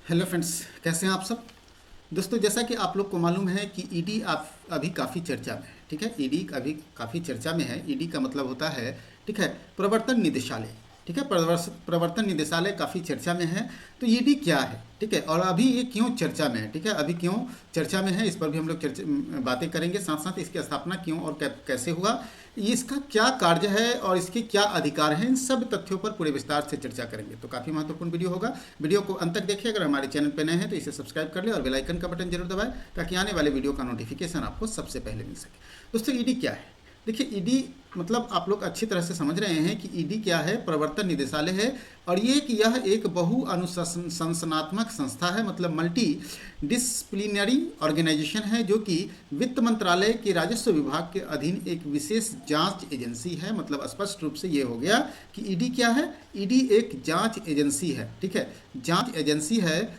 Hello friends, कैसे हैं आप सब। दोस्तों, जैसा कि आप लोग को मालूम है कि ईडी आप अभी काफ़ी चर्चा में है। ठीक है, ईडी अभी काफ़ी चर्चा में है। ईडी का मतलब होता है, ठीक है, प्रवर्तन निदेशालय। ठीक है, प्रवर्तन निदेशालय काफ़ी चर्चा में है। तो ईडी क्या है, ठीक है, और अभी ये क्यों चर्चा में है, ठीक है, अभी क्यों चर्चा में है, इस पर भी हम लोग बातें करेंगे। साथ साथ इसकी स्थापना क्यों और कैसे हुआ, इसका क्या कार्य है और इसके क्या अधिकार हैं, इन सब तथ्यों पर पूरे विस्तार से चर्चा करेंगे। तो काफ़ी महत्वपूर्ण वीडियो होगा। वीडियो को अंत तक देखिए। अगर हमारे चैनल पर नए हैं तो इसे सब्सक्राइब कर ले और बेल आइकन का बटन जरूर दबाएं, ताकि आने वाले वीडियो का नोटिफिकेशन आपको सबसे पहले मिल सके। दोस्तों, ईडी क्या है? देखिए, ईडी मतलब आप लोग अच्छी तरह से समझ रहे हैं कि ईडी क्या है। प्रवर्तन निदेशालय है, और यह एक बहु अनुशासनात्मक संस्था है, मतलब मल्टी डिसिप्लिनरी ऑर्गेनाइजेशन है, जो कि वित्त मंत्रालय के राजस्व विभाग के अधीन एक विशेष जांच एजेंसी है। मतलब स्पष्ट रूप से ये हो गया कि ईडी क्या है। ईडी एक जांच एजेंसी है, ठीक है, जांच एजेंसी है।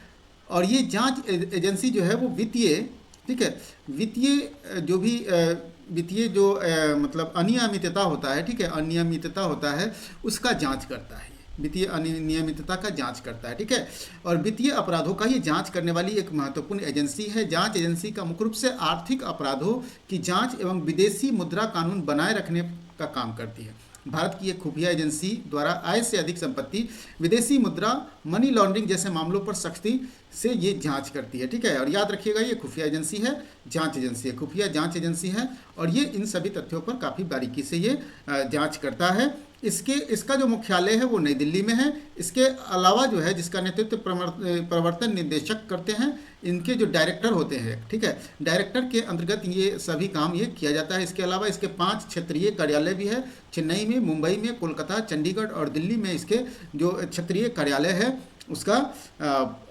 और ये जांच एजेंसी जो है वो वित्तीय, ठीक है, वित्तीय जो मतलब अनियमितता होता है, ठीक है, अनियमितता होता है, उसका जांच करता है। वित्तीय अनियमितता का जांच करता है, ठीक है। और वित्तीय अपराधों का ये जांच करने वाली एक महत्वपूर्ण एजेंसी है। जांच एजेंसी का मुख्य रूप से आर्थिक अपराधों की जांच एवं विदेशी मुद्रा कानून बनाए रखने का काम करती है। भारत की एक खुफिया एजेंसी द्वारा आय से अधिक संपत्ति, विदेशी मुद्रा, मनी लॉन्ड्रिंग जैसे मामलों पर सख्ती से ये जांच करती है, ठीक है। और याद रखिएगा, ये खुफिया एजेंसी है, जांच एजेंसी है, खुफिया जांच एजेंसी है, और ये इन सभी तथ्यों पर काफ़ी बारीकी से ये जांच करता है। इसका जो मुख्यालय है वो नई दिल्ली में है। इसके अलावा जो है, जिसका नेतृत्व प्रवर्तन निदेशक करते हैं, इनके जो डायरेक्टर होते हैं, ठीक है, डायरेक्टर के अंतर्गत ये सभी काम ये किया जाता है। इसके अलावा इसके 5 क्षेत्रीय कार्यालय भी है। चेन्नई में, मुंबई में, कोलकाता, चंडीगढ़ और दिल्ली में इसके जो क्षेत्रीय कार्यालय है, उसका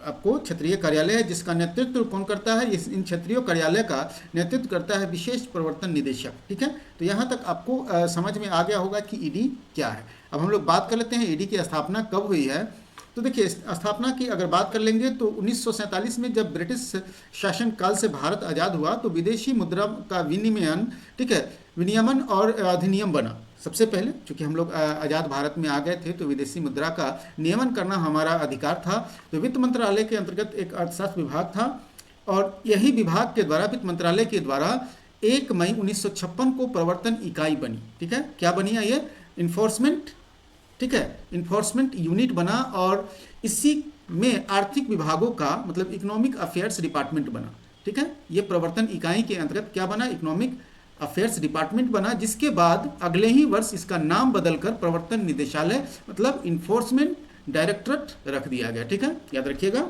आपको क्षेत्रीय कार्यालय है, जिसका नेतृत्व कौन करता है? इन क्षेत्रीय कार्यालय का नेतृत्व करता है विशेष प्रवर्तन निदेशक, ठीक है। तो यहाँ तक आपको समझ में आ गया होगा कि ईडी क्या है। अब हम लोग बात कर लेते हैं ईडी की स्थापना कब हुई है। तो देखिए, स्थापना की अगर बात कर लेंगे तो 1947 में जब ब्रिटिश शासनकाल से भारत आज़ाद हुआ, तो विदेशी मुद्रा का विनिमयन, ठीक है, विनियमन और अधिनियम बना। सबसे पहले, चूंकि हम लोग आज़ाद भारत में आ गए थे, तो विदेशी मुद्रा का नियमन करना हमारा अधिकार था। तो वित्त मंत्रालय के अंतर्गत एक अर्थशास्त्र विभाग था, और यही विभाग के द्वारा, वित्त मंत्रालय के द्वारा 1 मई 1956 को प्रवर्तन इकाई बनी, ठीक है। क्या बनी है ये? इन्फोर्समेंट, ठीक है, इन्फोर्समेंट यूनिट बना, और इसी में आर्थिक विभागों का मतलब इकोनॉमिक अफेयर्स डिपार्टमेंट बना, ठीक है। ये प्रवर्तन इकाई के अंतर्गत क्या बना? इकोनॉमिक अफेयर्स डिपार्टमेंट बना, जिसके बाद अगले ही वर्ष इसका नाम बदलकर प्रवर्तन निदेशालय मतलब इन्फोर्समेंट डायरेक्टरेट रख दिया गया, ठीक है, याद रखिएगा।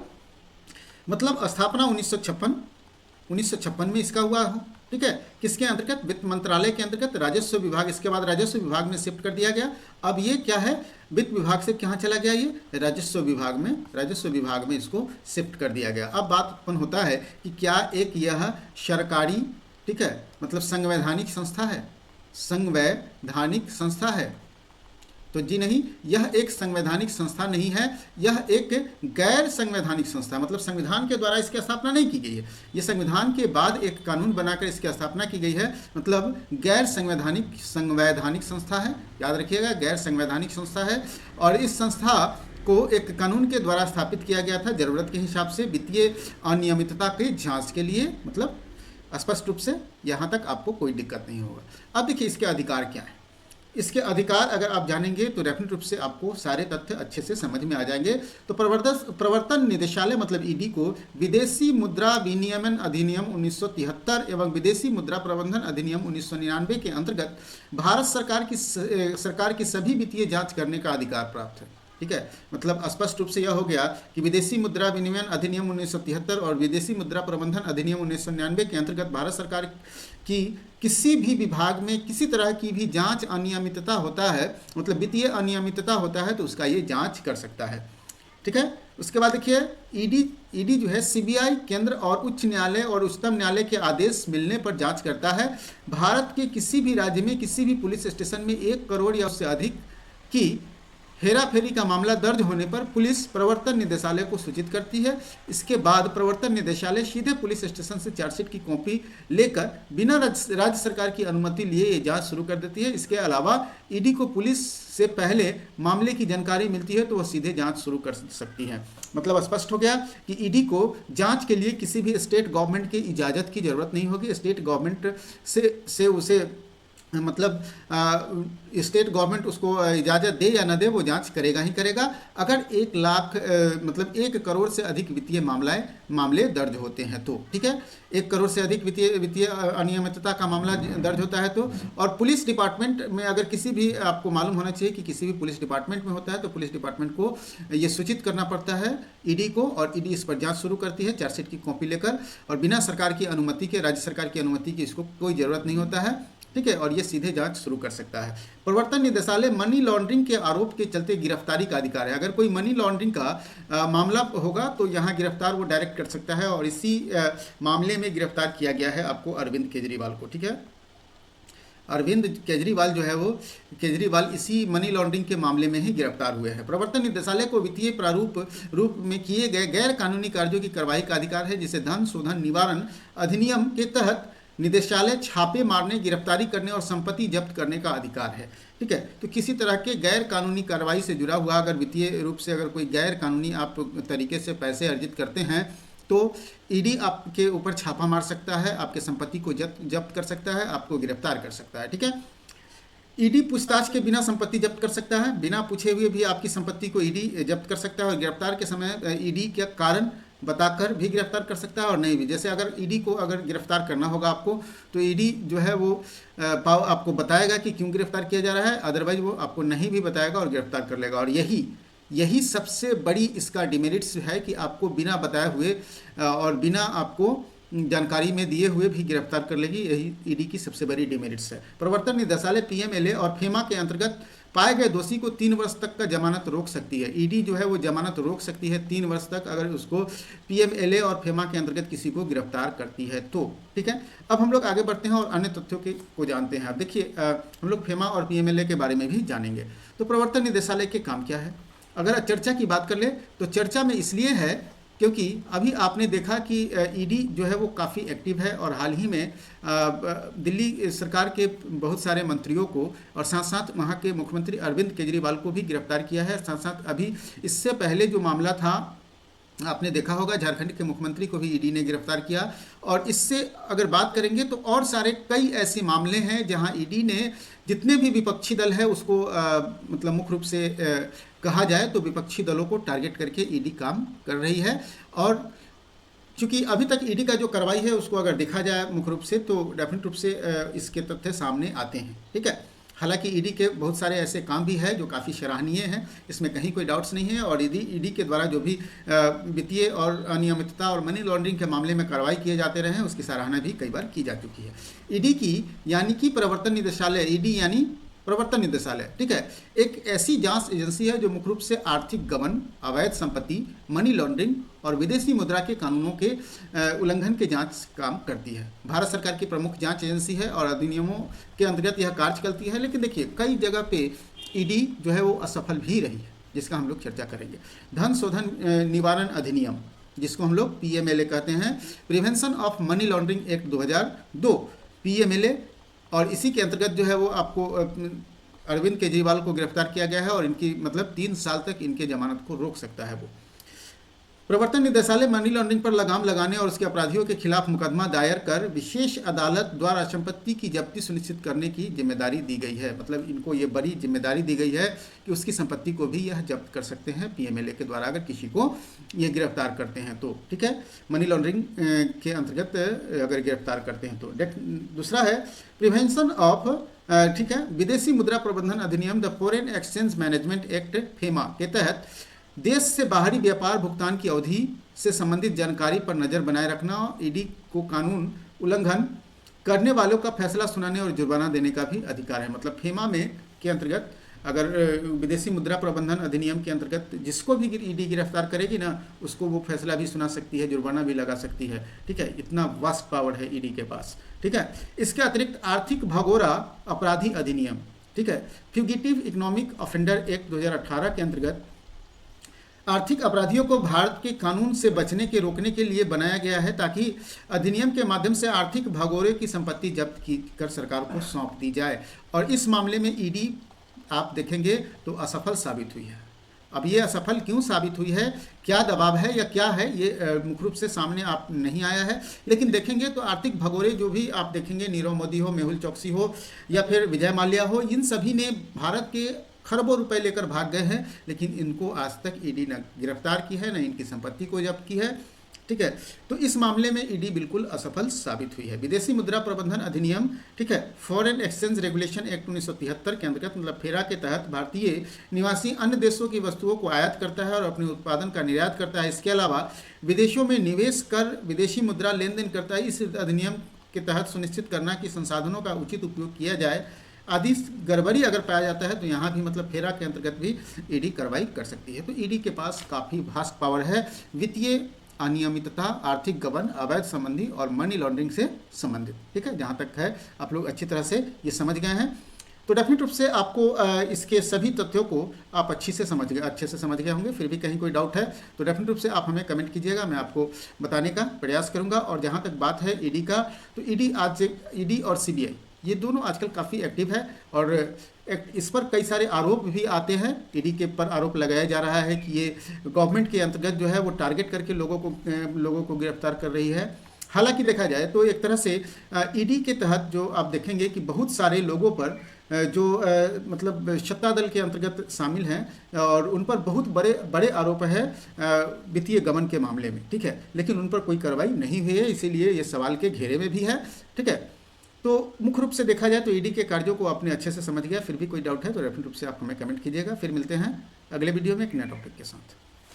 मतलब स्थापना 1956 में इसका हुआ, ठीक है। किसके अंतर्गत? वित्त मंत्रालय के अंतर्गत, राजस्व विभाग। इसके बाद राजस्व विभाग में शिफ्ट कर दिया गया। अब ये क्या है? वित्त विभाग से कहाँ चला गया? ये राजस्व विभाग में, राजस्व विभाग में इसको शिफ्ट कर दिया गया। अब बात उत्पन्न होता है कि क्या यह सरकारी, ठीक है, मतलब संवैधानिक संस्था है? संवैधानिक संस्था है? तो जी नहीं, यह एक संवैधानिक संस्था नहीं है, यह एक गैर संवैधानिक संस्था, मतलब संविधान के द्वारा इसकी स्थापना नहीं की गई है। यह संविधान के बाद एक कानून बनाकर इसकी स्थापना की गई है, मतलब गैर संवैधानिक संस्था है। याद रखिएगा, गैर संवैधानिक संस्था है। और इस संस्था को एक कानून के द्वारा स्थापित किया गया था, जरूरत के हिसाब से वित्तीय अनियमितता की जांच के लिए। मतलब स्पष्ट रूप से यहाँ तक आपको कोई दिक्कत नहीं होगा। अब देखिए, इसके अधिकार क्या है। इसके अधिकार अगर आप जानेंगे तो डेफिनेट रूप से आपको सारे तथ्य अच्छे से समझ में आ जाएंगे। तो प्रवर्तन निदेशालय मतलब ईडी को विदेशी मुद्रा विनियमन अधिनियम 1973 एवं विदेशी मुद्रा प्रबंधन अधिनियम 1999 के अंतर्गत भारत सरकार की सभी वित्तीय जांच करने का अधिकार प्राप्त है, ठीक है। मतलब स्पष्ट रूप से यह हो गया कि विदेशी मुद्रा विनिमय अधिनियम 1973 और विदेशी मुद्रा प्रबंधन अधिनियम 1999 के अंतर्गत भारत सरकार की किसी भी विभाग में किसी तरह की भी जांच अनियमितता होता है, मतलब वित्तीय अनियमितता होता है, तो उसका ये जांच कर सकता है, ठीक है। उसके बाद देखिए, ईडी जो है सीबीआई, केंद्र और उच्च न्यायालय और उच्चतम न्यायालय के आदेश मिलने पर जांच करता है। भारत के किसी भी राज्य में किसी भी पुलिस स्टेशन में 1 करोड़ या उससे अधिक की हेरा फेरी का मामला दर्ज होने पर पुलिस प्रवर्तन निदेशालय को सूचित करती है। इसके बाद प्रवर्तन निदेशालय सीधे पुलिस स्टेशन से चार्जशीट की कॉपी लेकर बिना राज्य सरकार की अनुमति लिए ये जांच शुरू कर देती है। इसके अलावा ईडी को पुलिस से पहले मामले की जानकारी मिलती है तो वह सीधे जांच शुरू कर सकती है। मतलब स्पष्ट हो गया कि ईडी को जांच के लिए किसी भी स्टेट गवर्नमेंट की इजाज़त की जरूरत नहीं होगी। स्टेट गवर्नमेंट से उसे मतलब स्टेट गवर्नमेंट उसको इजाज़त दे या न दे, वो जांच करेगा ही करेगा अगर 1 लाख मतलब 1 करोड़ से अधिक वित्तीय मामले दर्ज होते हैं तो, ठीक है। 1 करोड़ से अधिक वित्तीय अनियमितता का मामला दर्ज होता है तो। और पुलिस डिपार्टमेंट में अगर किसी भी, आपको मालूम होना चाहिए कि किसी भी पुलिस डिपार्टमेंट में होता है तो पुलिस डिपार्टमेंट को ये सूचित करना पड़ता है ईडी को, और ईडी इस पर जाँच शुरू करती है चार्जशीट की कॉपी लेकर, और बिना सरकार की अनुमति के, राज्य सरकार की अनुमति की इसको कोई ज़रूरत नहीं होता है, ठीक है। और ये सीधे जांच शुरू कर सकता है। प्रवर्तन निदेशालय मनी लॉन्ड्रिंग के आरोप के चलते गिरफ्तारी का अधिकार है। अगर कोई मनी लॉन्ड्रिंग का मामला होगा तो यहाँ गिरफ्तार वो डायरेक्ट कर सकता है, और इसी मामले में गिरफ्तार किया गया है आपको अरविंद केजरीवाल को, ठीक है। अरविंद केजरीवाल जो है वो केजरीवाल इसी मनी लॉन्ड्रिंग के मामले में ही गिरफ्तार हुए हैं। प्रवर्तन निदेशालय को वित्तीय रूप में किए गए गैर कानूनी कार्यों की कार्रवाई का अधिकार है, जिसे धन शोधन निवारण अधिनियम के तहत निदेशालय छापे मारने, गिरफ्तारी करने और संपत्ति जब्त करने का अधिकार है, ठीक है। तो किसी तरह के गैर कानूनी कार्रवाई से जुड़ा हुआ, अगर वित्तीय रूप से अगर कोई गैर कानूनी आप तरीके से पैसे अर्जित करते हैं तो ईडी आपके ऊपर छापा मार सकता है, आपके संपत्ति को जब्त कर सकता है, आपको गिरफ्तार कर सकता है, ठीक है। ईडी पूछताछ के बिना संपत्ति जब्त कर सकता है, बिना पूछे हुए भी आपकी संपत्ति को ईडी जब्त कर सकता है, और गिरफ्तार के समय ईडी का कारण बताकर भी गिरफ्तार कर सकता है और नहीं भी। जैसे अगर ईडी को अगर गिरफ्तार करना होगा आपको तो ईडी जो है वो आपको बताएगा कि क्यों गिरफ्तार किया जा रहा है, अदरवाइज वो आपको नहीं भी बताएगा और गिरफ्तार कर लेगा। और यही सबसे बड़ी इसका डिमेरिट्स है कि आपको बिना बताए हुए और बिना आपको जानकारी में दिए हुए भी गिरफ्तार कर लेगी, यही ईडी की सबसे बड़ी डिमेरिट्स है। प्रवर्तन निदेशालय पीएमएलए और फेमा के अंतर्गत पाए गए दोषी को 3 वर्ष तक का जमानत रोक सकती है। ईडी जो है वो जमानत रोक सकती है 3 वर्ष तक, अगर उसको पीएमएलए और फेमा के अंतर्गत किसी को गिरफ्तार करती है तो, ठीक है। अब हम लोग आगे बढ़ते हैं और अन्य तथ्यों को जानते हैं। अब देखिए हम लोग फेमा और पीएमएलए के बारे में भी जानेंगे। तो प्रवर्तन निदेशालय के काम क्या है, अगर चर्चा की बात कर ले तो चर्चा में इसलिए है क्योंकि अभी आपने देखा कि ईडी जो है वो काफ़ी एक्टिव है, और हाल ही में दिल्ली सरकार के बहुत सारे मंत्रियों को और साथ साथ वहाँ के मुख्यमंत्री अरविंद केजरीवाल को भी गिरफ्तार किया है। साथ साथ अभी इससे पहले जो मामला था आपने देखा होगा, झारखंड के मुख्यमंत्री को भी ईडी ने गिरफ्तार किया। और इससे अगर बात करेंगे तो और सारे कई ऐसे मामले हैं जहां ईडी ने जितने भी विपक्षी दल है उसको मतलब मुख्य रूप से कहा जाए तो विपक्षी दलों को टारगेट करके ईडी काम कर रही है। और चूंकि अभी तक ईडी का जो कार्रवाई है उसको अगर देखा जाए मुख्य रूप से तो डेफिनेट रूप से इसके तथ्य सामने आते हैं, ठीक है। हालांकि ईडी के बहुत सारे ऐसे काम भी है जो काफ़ी सराहनीय हैं, इसमें कहीं कोई डाउट्स नहीं है। और ईडी के द्वारा जो भी वित्तीय और अनियमितता और मनी लॉन्ड्रिंग के मामले में कार्रवाई किए जाते रहे हैं उसकी सराहना भी कई बार की जा चुकी है। ईडी की यानी कि प्रवर्तन निदेशालय, ईडी यानी प्रवर्तन निदेशालय, ठीक है, एक ऐसी जांच एजेंसी है जो मुख्य रूप से आर्थिक गबन, अवैध संपत्ति, मनी लॉन्ड्रिंग और विदेशी मुद्रा के कानूनों के उल्लंघन के जांच काम करती है। भारत सरकार की प्रमुख जांच एजेंसी है और अधिनियमों के अंतर्गत यह कार्य करती है। लेकिन देखिए कई जगह पे ईडी जो है वो असफल भी रही है, जिसका हम लोग चर्चा करेंगे। धन शोधन निवारण अधिनियम, जिसको हम लोग पीएमएलए कहते हैं, prevention of money laundering act 2002 PMLA, और इसी के अंतर्गत जो है वो आपको अरविंद केजरीवाल को गिरफ्तार किया गया है और इनकी मतलब 3 साल तक इनके जमानत को रोक सकता है वो। प्रवर्तन निदेशालय मनी लॉन्ड्रिंग पर लगाम लगाने और उसके अपराधियों के खिलाफ मुकदमा दायर कर विशेष अदालत द्वारा संपत्ति की जब्ती सुनिश्चित करने की जिम्मेदारी दी गई है। मतलब इनको ये बड़ी जिम्मेदारी दी गई है कि उसकी संपत्ति को भी यह जब्त कर सकते हैं पीएमएलए के द्वारा अगर किसी को ये गिरफ्तार करते हैं तो, ठीक है, मनी लॉन्ड्रिंग के अंतर्गत अगर गिरफ्तार करते हैं तो। दूसरा है प्रिवेंशन ऑफ, ठीक है, विदेशी मुद्रा प्रबंधन अधिनियम, the foreign exchange management act FEMA के तहत देश से बाहरी व्यापार भुगतान की अवधि से संबंधित जानकारी पर नज़र बनाए रखना। ईडी को कानून उल्लंघन करने वालों का फैसला सुनाने और जुर्माना देने का भी अधिकार है। मतलब फेमा में के अंतर्गत अगर विदेशी मुद्रा प्रबंधन अधिनियम के अंतर्गत जिसको भी ईडी गिरफ्तार करेगी ना उसको वो फैसला भी सुना सकती है, जुर्माना भी लगा सकती है, ठीक है। इतना वास्ट पावर है ईडी के पास, ठीक है। इसके अतिरिक्त आर्थिक भगोड़ा अपराधी अधिनियम, ठीक है। फ्यूगिटिव इकोनॉमिक ऑफेंडर एक्ट 2018 के अंतर्गत आर्थिक अपराधियों को भारत के कानून से बचने के रोकने के लिए बनाया गया है, ताकि अधिनियम के माध्यम से आर्थिक भगोड़े की संपत्ति जब्त की कर सरकार को सौंप दी जाए। और इस मामले में ईडी आप देखेंगे तो असफल साबित हुई है। अब ये असफल क्यों साबित हुई है, क्या दबाव है या क्या है, ये मुख्य रूप से सामने आप नहीं आया है। लेकिन देखेंगे तो आर्थिक भगोड़े जो भी आप देखेंगे, नीरव मोदी हो, मेहुल चौकसी हो या फिर विजय माल्या हो, इन सभी ने भारत के खरबों रुपए लेकर भाग गए हैं, लेकिन इनको आज तक ईडी न गिरफ्तार की है, न इनकी संपत्ति को जब्त की है। ठीक है, तो इस मामले में ईडी बिल्कुल असफल साबित हुई है। विदेशी मुद्रा प्रबंधन अधिनियम, ठीक है, फॉरेन एक्सचेंज रेगुलेशन एक्ट 1973 के अंतर्गत मतलब फेरा के तहत भारतीय निवासी अन्य देशों की वस्तुओं को आयात करता है और अपने उत्पादन का निर्यात करता है। इसके अलावा विदेशों में निवेश कर विदेशी मुद्रा लेन देन करता है। इस अधिनियम के तहत सुनिश्चित करना कि संसाधनों का उचित उपयोग किया जाए आदि गड़बड़ी अगर पाया जाता है तो यहाँ भी मतलब फेरा के अंतर्गत भी ईडी कार्रवाई कर सकती है। तो ईडी के पास काफ़ी वास्ट पावर है वित्तीय अनियमितता, आर्थिक गबन, अवैध संबंधी और मनी लॉन्ड्रिंग से संबंधित। ठीक है, जहाँ तक है आप लोग अच्छी तरह से ये समझ गए हैं। तो डेफिनेट रूप से आपको इसके सभी तथ्यों को आप अच्छे से समझ गए होंगे। फिर भी कहीं कोई डाउट है तो डेफिनेट रूप से आप हमें कमेंट कीजिएगा, मैं आपको बताने का प्रयास करूँगा। और जहाँ तक बात है ईडी का, तो ईडी और सीबीआई ये दोनों आजकल काफ़ी एक्टिव है और इस पर कई सारे आरोप भी आते हैं। ईडी के पर आरोप लगाया जा रहा है कि ये गवर्नमेंट के अंतर्गत जो है वो टारगेट करके लोगों को गिरफ्तार कर रही है। हालांकि देखा जाए तो एक तरह से ईडी के तहत जो आप देखेंगे कि बहुत सारे लोगों पर जो मतलब सत्ता दल के अंतर्गत शामिल हैं और उन पर बहुत बड़े बड़े आरोप है वित्तीय गबन के मामले में। ठीक है, लेकिन उन पर कोई कार्रवाई नहीं हुई है, इसीलिए ये सवाल के घेरे में भी है। ठीक है, तो मुख्य रूप से देखा जाए तो ईडी के कार्यों को आपने अच्छे से समझ गया। फिर भी कोई डाउट है तो डेफिनेट रूप से आप हमें कमेंट कीजिएगा। फिर मिलते हैं अगले वीडियो में एक नए टॉपिक के साथ।